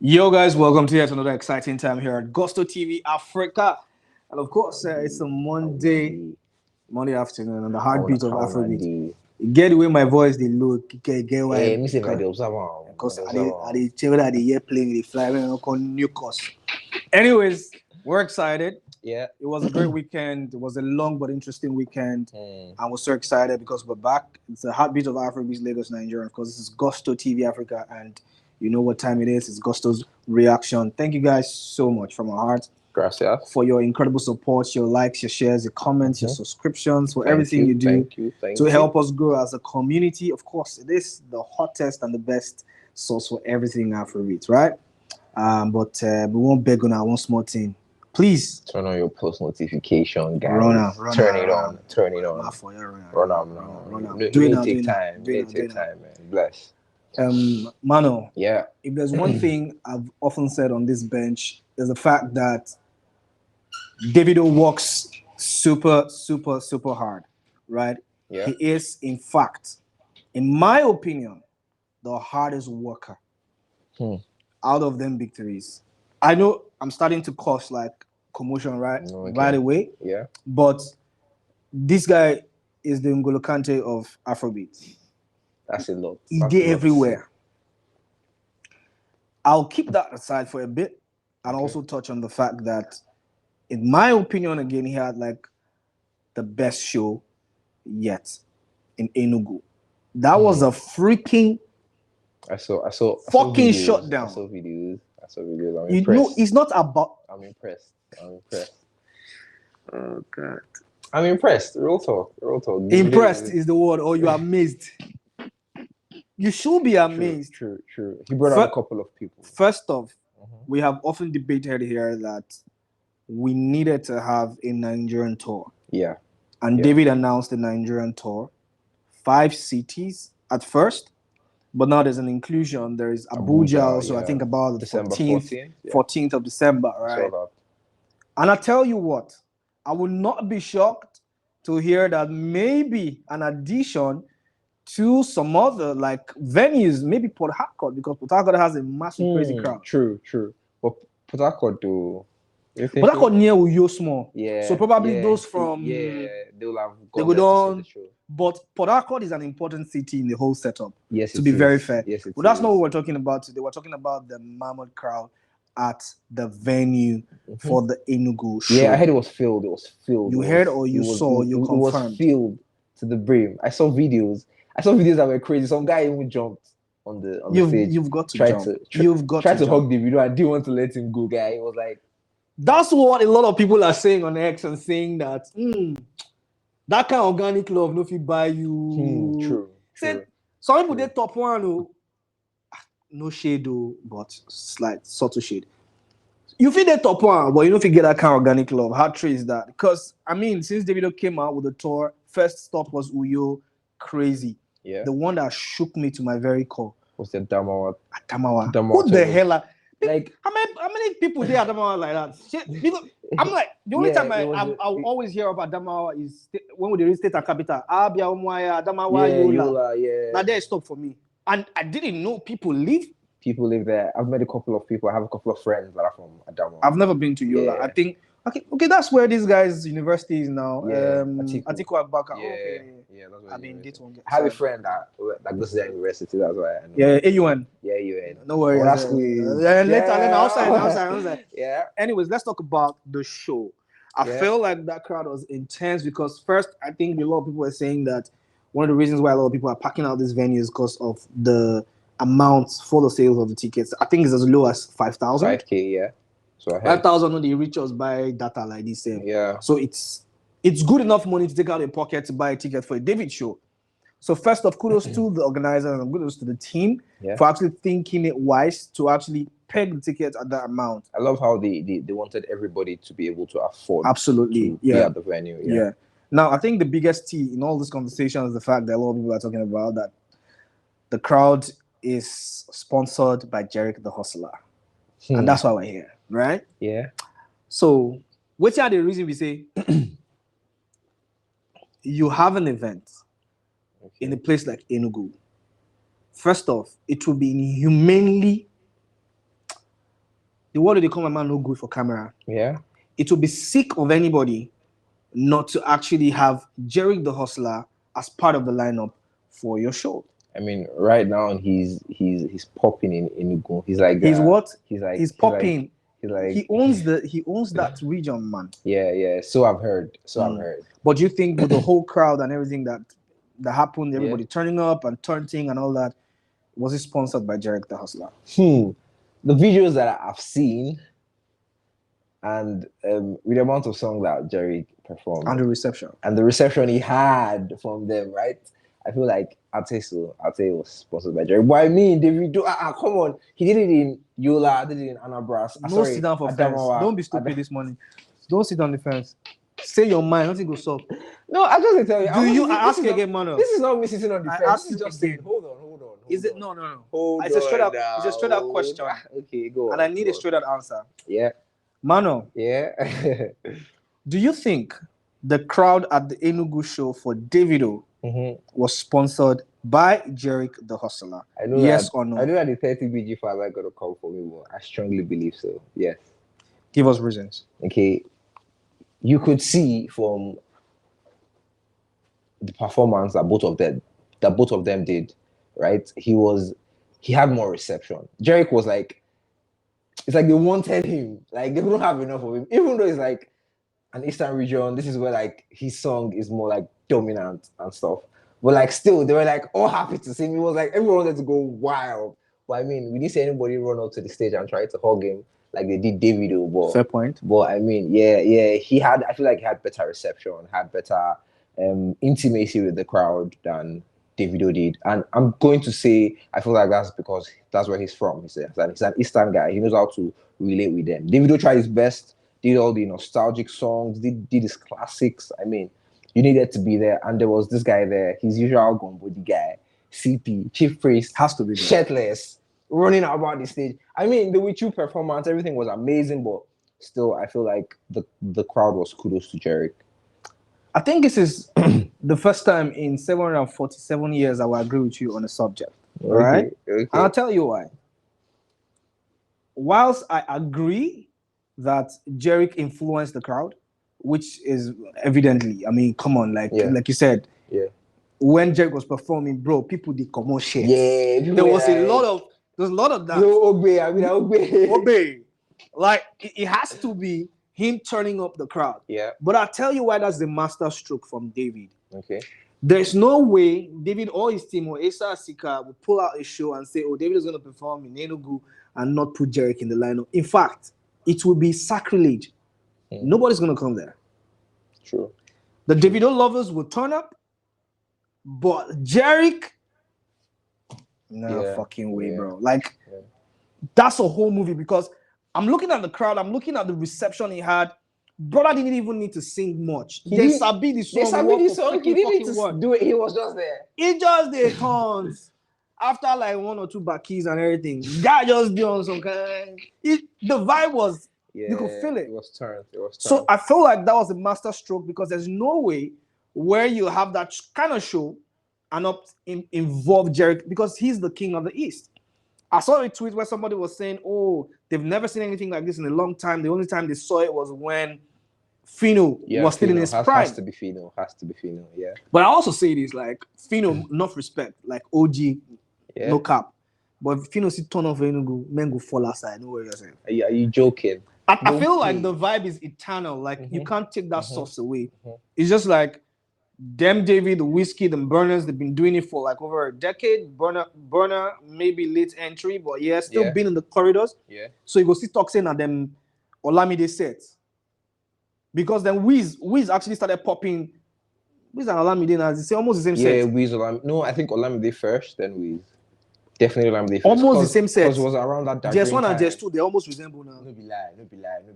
Yo, guys, welcome to yet another exciting time here at Gusto TV Africa. And of course, it's a Monday afternoon, and the heartbeat of Afrobeats. Get the way my voice, they look, get why. Eh, me say my observer. Because I the children at the year playing the fly, when I call new course. Anyways, we're excited. Yeah. It was a great weekend. It was a long but interesting weekend. And we're so excited because we're back. It's the heartbeat of Afrobeats, Lagos, Nigeria. Of course, this is Gusto TV Africa, and you know what time it is. It's Gusto's reaction. Thank you guys so much from our heart. Gracias. For your incredible support, your likes, your shares, your comments, your subscriptions, for everything you do to help us grow as a community. Of course, it is the hottest and the best source for everything Afrobeats, right? But we won't beg on our one small thing. Please turn on your post notification, guys. Turn it on. Run on. Take time, man. Bless. Mano. Yeah. If there's one thing I've often said on this bench, is the fact that Davido works super hard, right? Yeah. He is, in fact, in my opinion, the hardest worker out of them big threes. I know I'm starting to cause like commotion right away. Yeah. But this guy is the N'Golo Kante of Afrobeats. That's a lot. He did everywhere. I'll keep that aside for a bit and also touch on the fact that, in my opinion, again, he had like the best show yet in Enugu. That was a freaking I saw fucking videos. shutdown. I saw videos. I'm you impressed. know, it's not about. I'm impressed. Oh God. I'm impressed. Real talk. Impressed is the word, or you are amazed. You should be amazed. True. He brought out a couple of people. First off, we have often debated here that we needed to have a Nigerian tour. Yeah. And David announced the Nigerian tour. 5 cities at first, but now there's an inclusion. There is Abuja also, I think about the December 14th of December, right? And I tell you what, I would not be shocked to hear that maybe an addition to some other like venues, maybe Port Harcourt, because Port Harcourt has a massive crazy crowd. True. But Port Harcourt do. Port Harcourt near Uyo small. Yeah. So probably those from they'll have they go down. But Port Harcourt is an important city in the whole setup. Yes. To be very fair. Yes, but that's not what we're talking about today. We're talking about the mammoth crowd at the venue for the Enugu show. Yeah, I heard it was filled. You heard or you saw? You confirmed? It was filled to the brim. I saw videos that were crazy. Some guy even jumped on the stage. You've got to jump. You've got to hug Davido. I didn't want to let him go, guy. He was like, that's what a lot of people are saying on X and saying that that kind of organic love no fit buy you. True. Some people they top one no shade though, but slight subtle shade. You feel the top one, but you don't get that kind of organic love. How true is that? Because I mean, since Davido came out with the tour, first stop was Uyo. Crazy. Yeah. The one that shook me to my very core was the Adamawa. What the hell? Like how many people there Adamawa like that? Shit, because I'm like the only time I always hear of Adamawa is when we reach state and capital. Abia Umwaya, Adamawa, Yola. Yeah. Now there is stop for me, and I didn't know people live. People live there. I've met a couple of people. I have a couple of friends that are from Adamawa. I've never been to Yola. I think okay, that's where this guy's university is now. Atiku Abubakar. Yeah, that's where I mean, this one. I have a friend that goes to the university. That's why I know. Yeah, AUN. Yeah, AUN. No worries. That's cool. Later, outside. Yeah. Anyways, let's talk about the show. I feel like that crowd was intense because first, I think a lot of people are saying that one of the reasons why a lot of people are packing out this venue is because of the amount for the sales of the tickets. I think it's as low as 5,000. 5K, yeah. So 5,000 when they reach us buy data like this. Yeah. So it's good enough money to take out a pocket to buy a ticket for a David show. So first off, kudos to the organizers and kudos to the team for actually thinking it wise to actually peg the tickets at that amount. I love how they wanted everybody to be able to afford absolutely to be at the venue. Yeah. Now I think the biggest tea in all this conversation is the fact that a lot of people are talking about that the crowd is sponsored by Jeriq the Hustler. And that's why we're here, right? Yeah. So what's the reason we say you have an event in a place like Enugu? First off, it will be inhumanely the word they call my man no good for camera. Yeah. It would be sick of anybody not to actually have Jeriq the Hustler as part of the lineup for your show. I mean, right now he's popping in Enugu. He's like He's what? He's popping. Like He owns that region, man. yeah. So I've heard. But you think with the whole crowd and everything that happened, everybody turning up and turning and all that, was it sponsored by Jeriq the Hustler? The videos that I've seen, and with the amount of songs that Jeriq performed, And the reception he had from them, right? I feel like I'd say it was sponsored by Jeriq. But I mean, Davido, come on, he did it in Yola, did it in Anambra. No, sit down for fence. Don't be stupid this morning. Don't sit on the fence. Say your mind. Nothing goes up. No, I just tell you. I ask you again, Mano? This is not me sitting on the fence. This is just saying. Hold on. Is it no? It's a straight up question. Okay, go on. And I need a straight up answer. Yeah. Mano. Yeah. Do you think the crowd at the Enugu show for Davido was sponsored by Jeriq the Hustler? Yes or no? I know that the 30 BG fans are going to come for me, but I strongly believe so. Yes. Give us reasons. Okay. You could see from the performance that both of them did, right? He had more reception. Jeriq was like, it's like they wanted him. Like they couldn't have enough of him. Even though it's like an Eastern region, this is where like his song is more like dominant and stuff. But like still, they were like all happy to see him. It was like everyone wanted to go wild. But I mean, we didn't see anybody run up to the stage and try to hug him like they did Davido. But fair point. But I mean, yeah, I feel like he had better reception, had better intimacy with the crowd than Davido did. And I'm going to say I feel like that's because that's where he's from. He's an Eastern guy. He knows how to relate with them. Davido tried his best, did all the nostalgic songs, did his classics. I mean, you needed to be there. And there was this guy there, his usual Gombodi guy, CP, Chief Priest, has to be there. Shirtless, running about the stage. I mean, the With You performance, everything was amazing, but still, I feel like the crowd was kudos to Jeriq. I think this is the first time in 747 years I will agree with you on the subject. All right? Okay. And I'll tell you why. Whilst I agree that Jeriq influenced the crowd, which is evidently, I mean, come on, like you said, when Jeriq was performing, bro, people did come on shit. Yeah, there was a lot of that. No, obey. Like it has to be him turning up the crowd. Yeah. But I'll tell you why that's the master stroke from David. Okay. There's no way David or his team or Asa Asika will pull out a show and say, oh, David is going to perform in Enugu and not put Jeriq in the lineup. In fact, it will be sacrilege. Nobody's going to come there. True. The Davido lovers will turn up, but Jeriq, no fucking way, bro. Like, that's a whole movie because I'm looking at the crowd. I'm looking at the reception he had. Brother didn't even need to sing much. They sabi the song. He didn't need to do it. He was just there. He just did tons. After like one or two backies and everything, guy just be on some kind. The vibe was, you could feel it. It was turned. So I feel like that was a master stroke because there's no way where you have that kind of show and not involve Jeriq because he's the king of the East. I saw a tweet where somebody was saying, oh, they've never seen anything like this in a long time. The only time they saw it was when Fino was still in his prime. Has to be Fino, yeah. But I also say this, like, Fino, enough respect, like OG, no cap. But if Fino see turn off Enugu, men go fall outside. I know what you're saying. Are you joking? I feel like the vibe is eternal. Like, you can't take that sauce away. It's just like, them David, the Whiskey, the Burners, they've been doing it for like over a decade. Burner, maybe late entry, but still been in the corridors. Yeah. So you go see Toxin and them Olamide sets. Because then Wiz actually started popping. Wiz and Olamide now, it's almost the same set. Yeah, Wiz, Olamide. No, I think Olamide first, then Wiz. Definitely Olamide first. Almost the same set. Because it was around that Just one and just two, they almost resemble now. No be lie.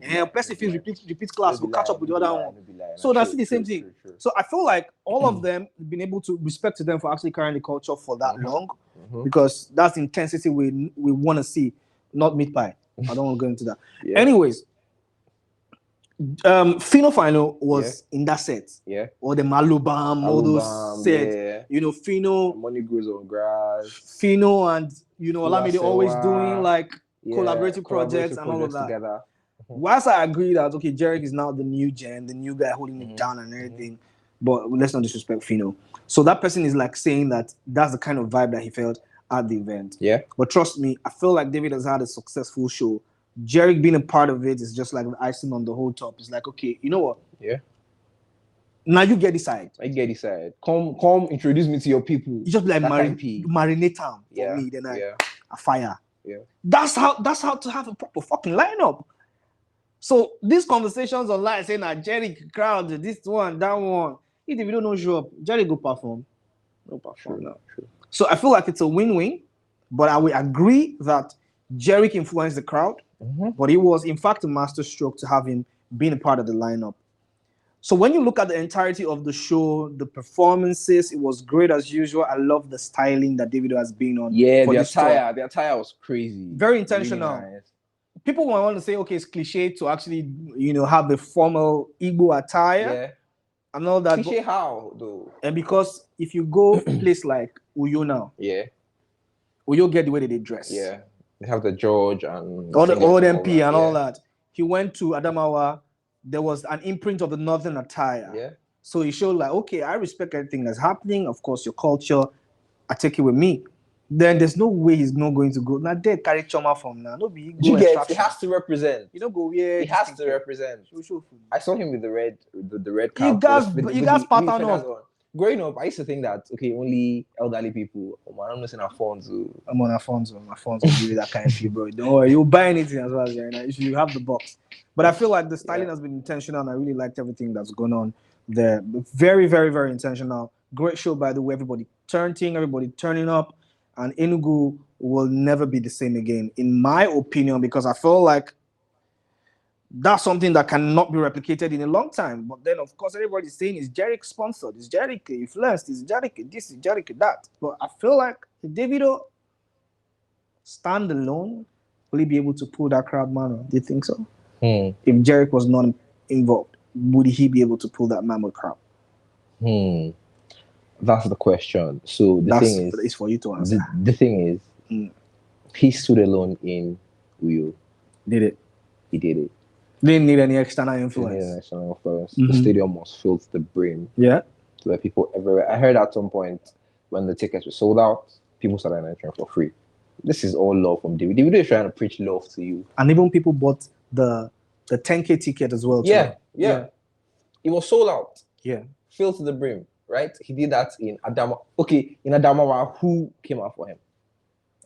And person feels repeat class will catch up with the other one. So that's the same thing. True. So I feel like all of them have been able to respect to them for actually carrying the culture for that long, because that's the intensity we want to see, not meat pie. I don't want to go into that. Anyways, Fino Final was in that set. Yeah. Or the Malubam, all those sets. Yeah. You know, Fino. Money goes on grass. Fino and, Olamide always doing like collaborative projects and all of that. Together. Whilst I agree that okay, Jeriq is now the new gen, the new guy holding it down and everything, but let's not disrespect Fino. So that person is like saying that that's the kind of vibe that he felt at the event. Yeah. But trust me, I feel like David has had a successful show. Jeriq being a part of it is just like the icing on the whole top. It's like, okay, you know what? Yeah. Now you get decide. I get decide. Come introduce me to your people. You just be like marinate them for me, then I fire. Yeah. That's how to have a proper fucking lineup. So these conversations online saying that Jeriq crowd, this one, that one. If you don't know show up, Jeriq go perform. No perform now. True. So I feel like it's a win-win, but I will agree that Jeriq influenced the crowd, but it was in fact a masterstroke to have him being a part of the lineup. So when you look at the entirety of the show, the performances, it was great as usual. I love the styling that Davido has been on. Yeah, the attire was crazy. Very intentional. Really nice. People want to say, okay, it's cliche to actually, have the formal Igbo attire. Yeah. And all that. Cliche how, though? And because if you go place like Uyo now, Uyo get the way they dress. Yeah. They have the George and all the old MP and all that. He went to Adamawa. There was an imprint of the northern attire. Yeah. So he showed like, okay, I respect everything that's happening. Of course, your culture, I take it with me. Then there's no way he's not going to go. Now they carry Choma from now. No be you get. He has to represent. You don't go where he has to represent. I saw him with the red cap. You guys pattern up. Growing up, I used to think that only elderly people. I don't know, saying Alfonso. I'm on Alfonso give you that kind of feel, bro. Don't worry, you'll buy anything as well, if you have the box. But I feel like the styling has been intentional, and I really liked everything that's going on there. Very, very, very intentional. Great show, by the way. Everybody turning up, and Enugu will never be the same again, in my opinion, because I feel like that's something that cannot be replicated in a long time. But then, of course, everybody's saying it's Jeriq sponsored, it's Jeriq influenced, it's Jeriq this, it's Jeriq that. But I feel like if Davido stand alone, will he be able to pull that crowd manner? Do you think so? If Jeriq was not involved, would he be able to pull that mammoth crowd? That's the question. So the thing is, it's for you to answer. The thing is, he stood alone in Uyo. Did it? He did it. Didn't need any external influence. The stadium was filled to the brim. Yeah. There were people everywhere. I heard at some point when the tickets were sold out, people started entering for free. This is all love from David. David is trying to preach love to you. And even people bought the 10K ticket as well. Yeah. It was sold out. Yeah. Filled to the brim, right? He did that in Adamawa. Okay, in Adamawa, who came out for him?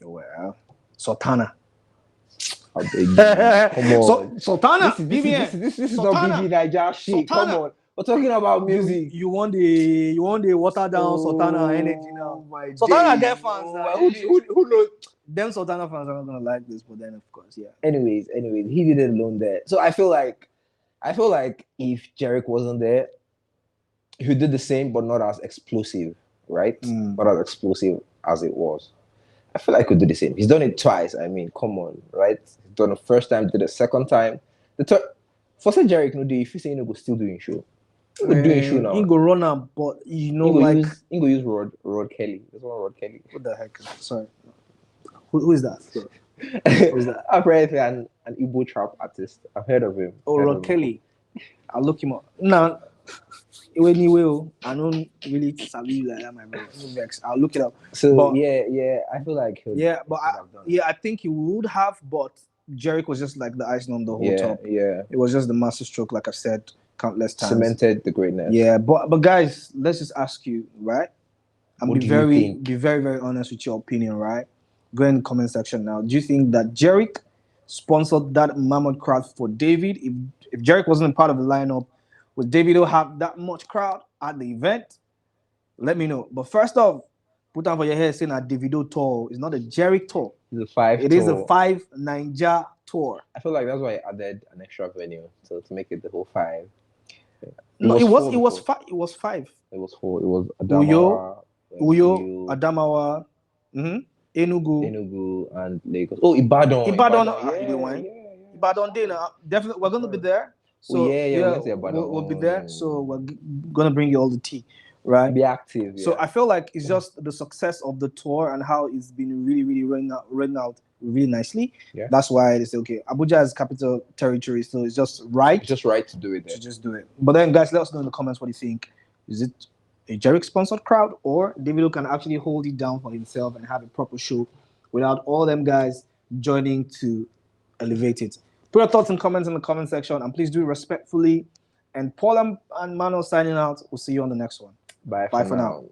Well, Sultana. Come on. Sultana. This is not BB Naija shit. Come on. We're talking about music. You want the water down Sultana energy now. Sultana get fans. Who knows? Them Sultana fans are not gonna like this, but then of course, yeah. Anyways, he did it alone there. So I feel like if Jeriq wasn't there, he did the same, but not as explosive, right? Not as explosive as it was. I feel like he could do the same. He's done it twice. I mean, come on, right? He's done the first time, did the second time. The third. For say Jeriq no day, if you say he go still doing show. He go doing show now. He go run up, but he go use Rod Kelly. There's one Rod Kelly. What the heck? Sorry. Who is that? Who is that? I've heard an Igbo trap artist. I've heard of him. Oh, Rod Kelly. I'll look him up. No. When he will, I don't really sabi like that, my bro. I'll look it up. So but, I feel like I think he would have, but Jeriq was just like the icing on the whole top. Yeah, it was just the master stroke, like I've said countless times. Cemented the greatness. Yeah, but guys, let's just ask you, right? And be very, very honest with your opinion, right? Go in the comment section now. Do you think that Jeriq sponsored that mammoth crowd for David? If Jeriq wasn't a part of the lineup, would Davido have that much crowd at the event? Let me know. But first off, put on for your head saying that Davido tour is not a Jeriq tour. It's a 5 It tour. is a 5 Naija tour. I feel like that's why I added an extra venue to make it the whole 5. No, it was 5. It was 5. It was 4. It was Adamawa, Uyo, Adamawa, Enugu, and Lagos. Oh, Ibadan. Ibadan dinner. Definitely, we're going to be there. So we'll be there. So we're gonna bring you all the tea, right? Be active. Yeah. So I feel like it's just the success of the tour and how it's been really, really running out really nicely. Yeah. That's why they say, okay, Abuja is capital territory, so it's just right It's just right to do it there. to just do it. But then, guys, let us know in the comments what you think. Is it a Jeriq sponsored crowd, or Davido can actually hold it down for himself and have a proper show without all them guys joining to elevate it? Put your thoughts and comments in the comment section, and please do it respectfully. And Paul and Mano signing out. We'll see you on the next one. Bye Bye for for now. now.